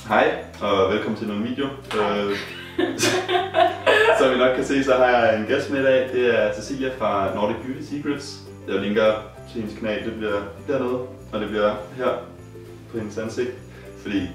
Hej, og velkommen til en video. Som I nok kan se, så har jeg en gæst med i dag. Det er Cecilia fra Nordic Beauty Secrets. Jeg linker til hendes kanal, det bliver dernede, og det bliver her på hendes ansigt, fordi det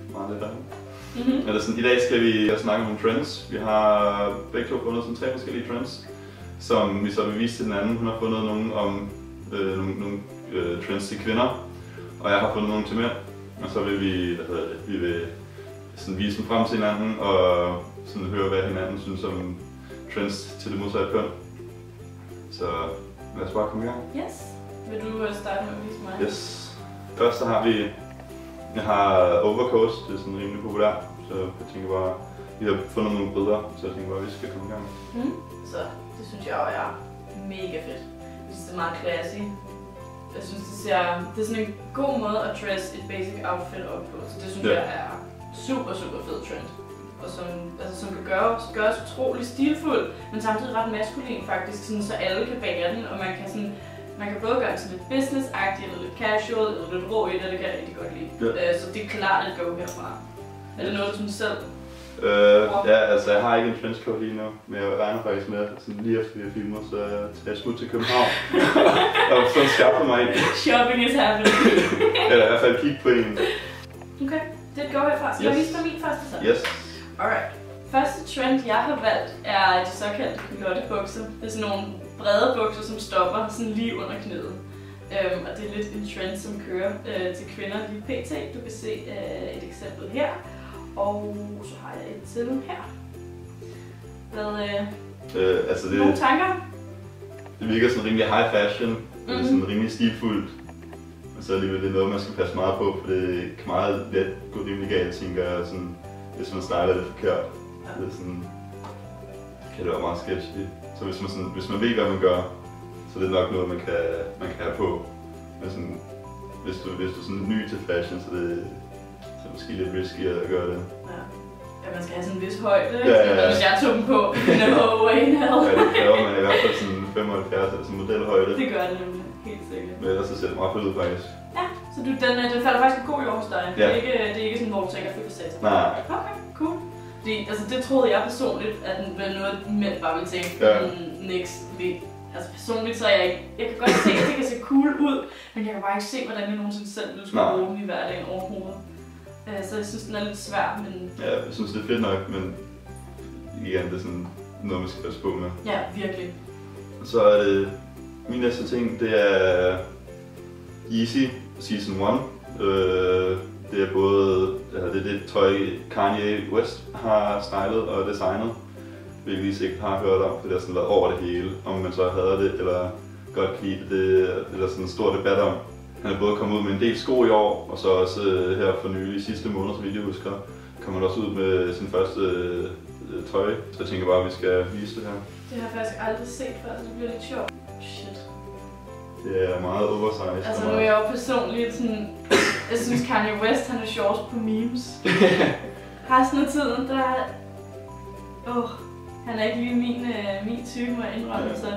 er meget lettere. Eller sådan, i dag skal vi snakke om nogle trends. Vi har begge to fundet sådan 3 forskellige trends, som vi så vil vise til den anden. Hun har fundet nogle om nogle trends til kvinder, og jeg har fundet nogle til mænd. Og så vil vi vil sådan vise dem frem til hinanden og sådan høre, hvad hinanden synes om trends til det modsatte køn. Så lad os bare komme i gang. Yes. Vil du starte med at vise mig? Yes. Først så har jeg har overcoat, det er sådan rimelig populært, så jeg tænker bare, vi har fundet nogle billeder, så jeg tænker bare, vi skal komme i gang. Så det synes jeg også er mega fedt. Jeg synes, det er meget classy. Jeg synes, det er sådan en god måde at dress et basic outfit op på, så det synes jeg er super fed trend. Og som kan gøres utrolig stilfuld, men samtidig ret maskulin faktisk, sådan, så alle kan bære den, og man kan både gøre det sådan lidt business-agtigt, eller lidt casual, eller lidt rå i det, det kan jeg rigtig godt lide. Så det er klart et go herfra. Er det noget, du synes selv? Ja, altså jeg har ikke en trenchcoat lige nu, men jeg regner faktisk med, sådan lige efter vi har filmet, så tager jeg smut til København og så skaffer mig en. Shopping is happening. Eller i hvert fald kigge på en. Okay, det er et go herfra. Skal jeg vise dig min første så? Yes. Alright. Første trend, jeg har valgt, er de såkaldte culottebukser. Det er sådan nogle brede bukser, som stopper sådan lige under knæet. Og det er lidt en trend, som kører til kvinder lige pt. Du kan se et eksempel her. Og så har jeg et til her. Altså nogle tanker? Det virker sådan rimelig high fashion. Det er sådan rimelig stilfuldt. Og så alligevel det er noget, man skal passe meget på, for det kan meget let gå rimelig galt, tænker jeg, sådan, hvis man styler det forkert. Det er sådan, kan det være meget sketchy. Så hvis man ved, hvad man gør, så er det nok noget, man kan have på. Men sådan, hvis du er sådan ny til fashion, så det er måske lidt risky at gøre det. Ja, man skal have sådan en vis højde, hvis jeg tog dem på. No way in hell. Ja, det kræver man i hvert fald sådan 75 eller sådan modelhøjde. Det gør det nemlig, helt sikkert. Men ellers så ser det meget fedt ud faktisk. Ja, så den falder faktisk god i år hos dig. Ja. Det er ikke sådan, hvor du tænker, at det er Nej. Okay, cool. Fordi, altså, det troede jeg personligt, at den var noget, mænd bare ville tænke, niks. Altså personligt så er jeg kan godt se, at det kan se cool ud, men jeg kan bare ikke se, hvordan jeg nogensinde selv ville skulle bruge dem i hverdagen overhovedet. Så jeg synes, den er lidt svær, men... Ja, jeg synes, det er fedt nok, men igen, det er sådan noget, man skal passe på med. Ja, virkelig. Og så er det... Min næste ting, det er Yeezy Season 1. Det er både det tøj, Kanye West har stylet og designet, hvilket I sikkert har hørt om, for det er sådan været over det hele. Om man så hader det eller godt kan lide det, er der sådan en stor debat om. Han er både kommet ud med en del sko i år, og så også her for nylig sidste måned, som jeg husker, kommer han også ud med sin første tøj. Så jeg tænker bare, at vi skal vise det her. Det har jeg faktisk aldrig set før, så det bliver lidt sjovt. Shit. Det er meget oversized. Altså nu er jeg jo personligt sådan... Jeg synes Kanye West, han er sjovest på memes. Resten af tiden, der er... han er ikke lige min type, må jeg indrømme. Så...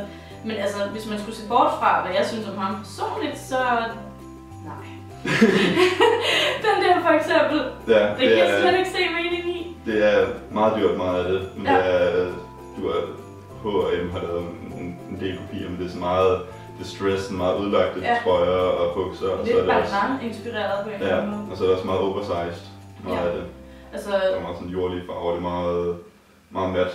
Men altså, hvis man skulle se bort fra, hvad jeg synes om ham personligt, så... Nej. Den der for eksempel, det kan jeg slet ikke se mening i. Det er meget dyrt, meget af det. Men det er... H&M har lavet en del kopier, men det er så meget distressed, meget udlagte trøjer og bukser. Det er bare inspireret på en eller anden måde. Og så er det også meget oversized, meget af det. Altså... Der er meget sådan jordlige farver, det er meget mat,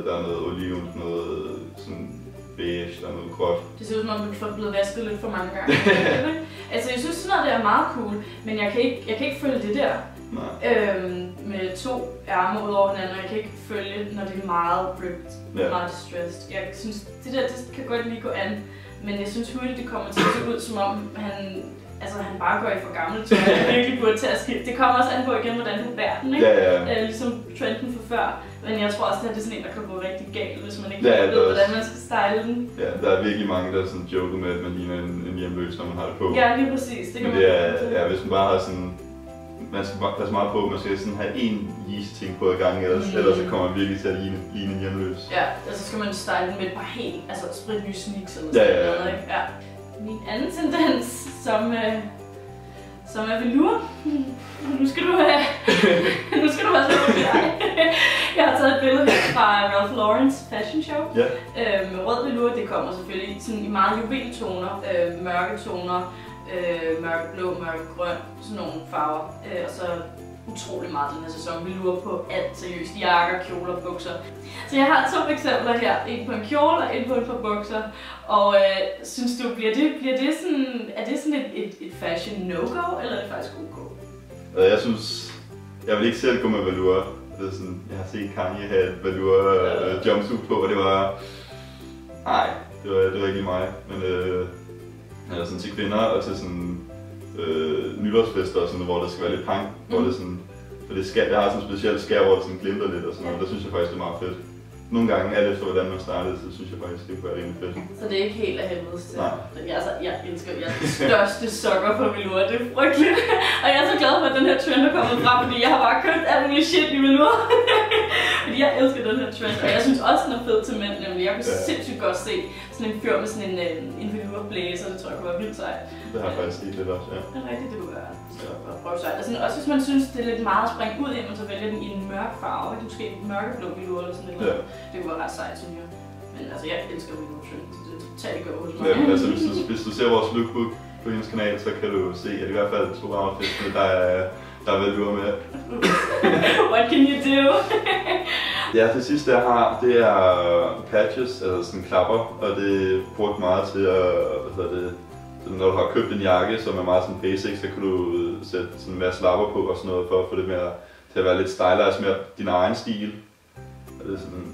der er noget oliven, noget sådan beige, der er noget gråt. Det ser ud som om, du er blevet vasket lidt for mange gange. Altså jeg synes sådan noget, det er meget cool, men jeg kan ikke følge det der. Med 2 ærmer ud over hinanden, og jeg kan ikke følge, når det er meget ripped, meget distressed. Jeg synes, det der, det kan godt lige gå an, men jeg synes hurtigt, det kommer til at se ud, som om han bare går i for gammelt tøj, og virkelig burde tage at skifte. Det kommer også an på igen, hvordan du bærer den, ikke? Ligesom trenden for før. Men jeg tror også, at det er sådan en, der kan gå rigtig galt, hvis man ikke ved, hvordan man skal style den. Ja, der er virkelig mange, der sådan joker med, at man ligner en hjemløs, når man har det på. Ja, lige præcis. Det kan man hvis man bare har sådan... Man skal bare passe meget på, at man skal sådan have én Yeezy-ting på i gang, ellers så kommer man virkelig til at ligne en hjemløs. Ja, så skal man style den med et par helt, spritnye sneaks eller sådan noget, ikke? Ja. Min anden tendens, som er velour. Nu skal du Nu skal du være så rolig. Jeg har taget et billede her fra Ralph Lauren's fashion show. Med rød velour. Det kommer selvfølgelig sådan i meget juveltoner, mørke toner, mørkeblå, mørkegrøn, sådan nogle farver. Og så utrolig meget den her sæson velour på alt seriøst. Jakker, kjoler, bukser. Så jeg har 2 eksempler her. En på en kjole og en på et par bukser. Og synes du, er det sådan et fashion no-go, eller er det faktisk ok? Jeg synes, jeg vil ikke selv gå med velour. Det er sådan, jeg har set Kanye have et velour jumpsuit på, og det var... Nej, det var ikke lige mig. Men sådan til kvinder og til sådan nytårsfester og sådan, hvor det skal være lidt punk, hvor det sådan... For jeg har sådan en speciel skær, hvor det sådan glimter lidt og sådan noget, der synes jeg faktisk, det er meget fedt. Nogle gange, alt efter hvordan man startede, så synes jeg faktisk, det kunne være rimelig fedt. Så det er ikke helt af helvedes til. Jeg elsker, jeg er den største sokker på velour, det er frygteligt. Og jeg er så glad for, at den her trend er kommet frem, fordi jeg har bare købt alt muligt shit i velour. Fordi jeg elsker den her trend, og jeg synes også, den er fed til mænd, nemlig. Jeg kunne sindssygt godt se sådan en fyr med sådan en velour blæser, det tror jeg kunne være vildt sejt. Det har jeg faktisk set lidt også, ja. Det er rigtigt, det kunne være. Prøve sejt. Også hvis man synes, det er lidt meget at springe ud i, så vælger den i en mørk farve, måske en mørkeblå velour eller sådan noget. Det kunne være ret sejt, synes jeg. Men altså, jeg elsker velour trend, så det er totalt godt hos mig. Ja, altså hvis du ser vores lookbook på hendes kanal, så kan du se, at i hvert fald 2 outfits, der er velour med. What can you do? Ja, det sidste jeg har, det er patches, altså sådan klapper, og det er brugt meget til at, når du har købt en jakke, som er meget sådan basic, så kan du sætte sådan en masse lapper på og sådan noget, for at få det mere til at være lidt stylized, mere din egen stil. Og det er sådan,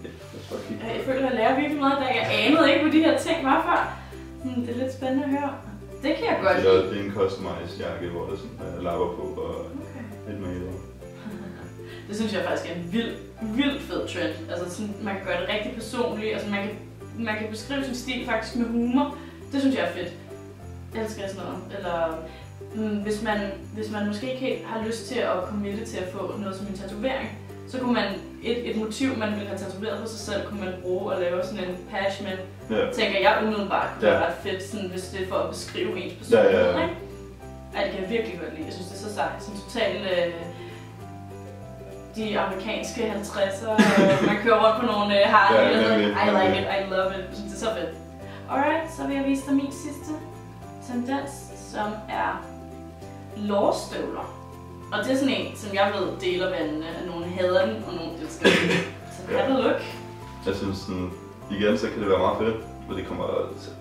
jeg føler, at jeg lærer virkelig meget i dag. Jeg anede ikke, hvad de her ting var før. Det er lidt spændende at høre. Det kan jeg godt lide. Det er en customized jakke, hvor der sådan er lapper på og lidt mere i det. Det synes jeg faktisk er en vildt fed trend. Altså sådan, man kan gøre det rigtig personligt. Altså man kan beskrive sin stil faktisk med humor. Det synes jeg er fedt. Jeg elsker sådan noget. Eller hvis man måske ikke helt har lyst til at committe til at få noget som en tatovering, så kunne man et motiv, man ville have tatoveret på sig selv, kunne man bruge og lave sådan en patch med. Tænker jeg umiddelbart kunne være ret fedt, sådan, hvis det er for at beskrive ens personlighed, ikke? Ej, det kan jeg virkelig godt lide. Jeg synes, det er så sejt. Sådan totalt de amerikanske 50'er, man kører rundt på nogle Harley, I like it, I love it. Jeg synes, det er så fedt. Alright, så vil jeg vise dig min sidste tendens, som er lårstøvler. Og det er sådan en, som jeg ved deler vandene, at nogen hader den, og nogen elsker den. Så have a look. Jeg synes sådan, igen, så kan det være meget fedt, for det kommer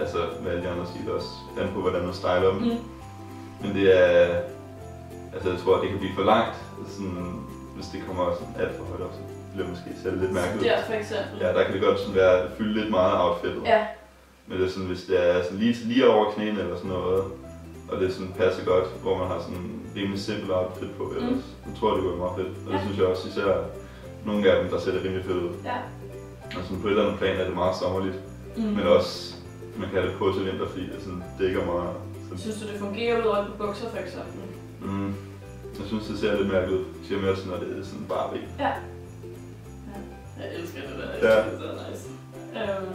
altså med alle de andre stiler også an på, hvordan man styler dem. Men det er, altså jeg tror, det kan blive for langt, sådan, hvis det kommer sådan alt for højt op, så bliver det måske selv lidt mærkeligt. Der for eksempel. Ja, der kan det godt sådan være, fylde lidt meget af outfittet. Ja. Men det er sådan, hvis det er sådan lige over knæene eller sådan noget, og det sådan passer godt, hvor man har sådan en rimelig simpel outfit på ellers. Jeg tror, det går meget fedt. Og det synes jeg også, især nogle af dem, der ser det rimelig fedt ud. Ja. Og sådan på et eller andet plan er det meget sommerligt. Men også, man kan have det på til vinter, fordi det sådan dækker meget. Synes du, det fungerer ud over på bukser for eksempel? Jeg synes, det ser lidt mærkeligt ud. Jeg siger mere sådan, når det er sådan bare væk. Ja. Jeg elsker det der. Det er nice.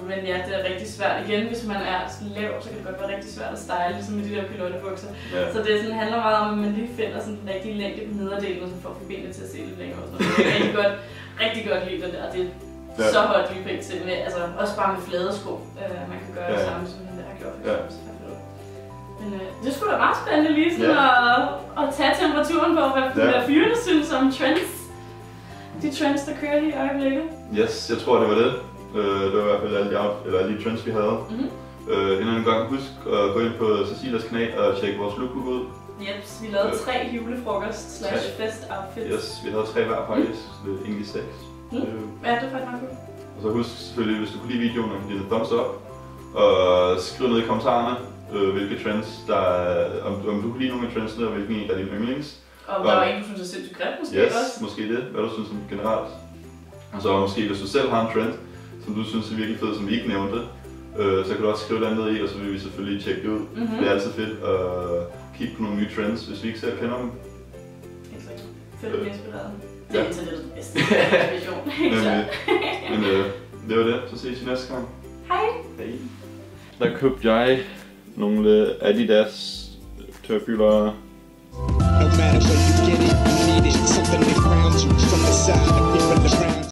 Men ja, det er rigtig svært. Igen, hvis man er sådan lav, så kan det godt være rigtig svært at style, ligesom med de der pilottebukser. Så det sådan, handler meget om, at man lige finder sådan den rigtige længde på nederdelen, og så får benene til at se lidt længere. Det er rigtig godt lide det der. Det er så hot lige pænt til. Altså, også bare med flade sko. Man kan gøre det samme, som den der har gjort. Men det skulle da meget spændende lige sådan at tage temperaturen på, hvad der fyrene synes om trends. De trends, der kører i øjeblikket. Yes, jeg tror, det var det. Det var i hvert fald alle de trends, vi havde. Endnu en gang husk at gå ind på Cecilias kanal og tjekke vores lookbook ud. Jeps, vi lavede 3 julefrokost/fest outfits. Yes, vi havde 3 hver faktisk. Det er egentlig 6. Ja, det er faktisk meget godt. Og så husk selvfølgelig, hvis du kunne lide videoen, at give det thumbs up. Og skriv ned i kommentarerne, hvilke trends der er, om du kunne lide nogle af trendsene, og hvilken en er dine yndlings. Og der var en, du synes er sindssygt grim, måske også? Måske det. Hvad du synes om generelt. Og så måske, hvis du selv har en trend, som du synes er virkelig fed, som vi ikke nævnte, så kan du også skrive det ned i, og så vil vi selvfølgelig tjekke det ud. Det er altid fedt at kigge på nogle nye trends, hvis vi ikke selv kender dem. Helt sikkert. Fedt at blive inspireret. Det er internettets bedste inspiration. Men det var det. Så ses vi næste gang. Hej! Hej. Der købte jeg nogle Adidas tørkylder.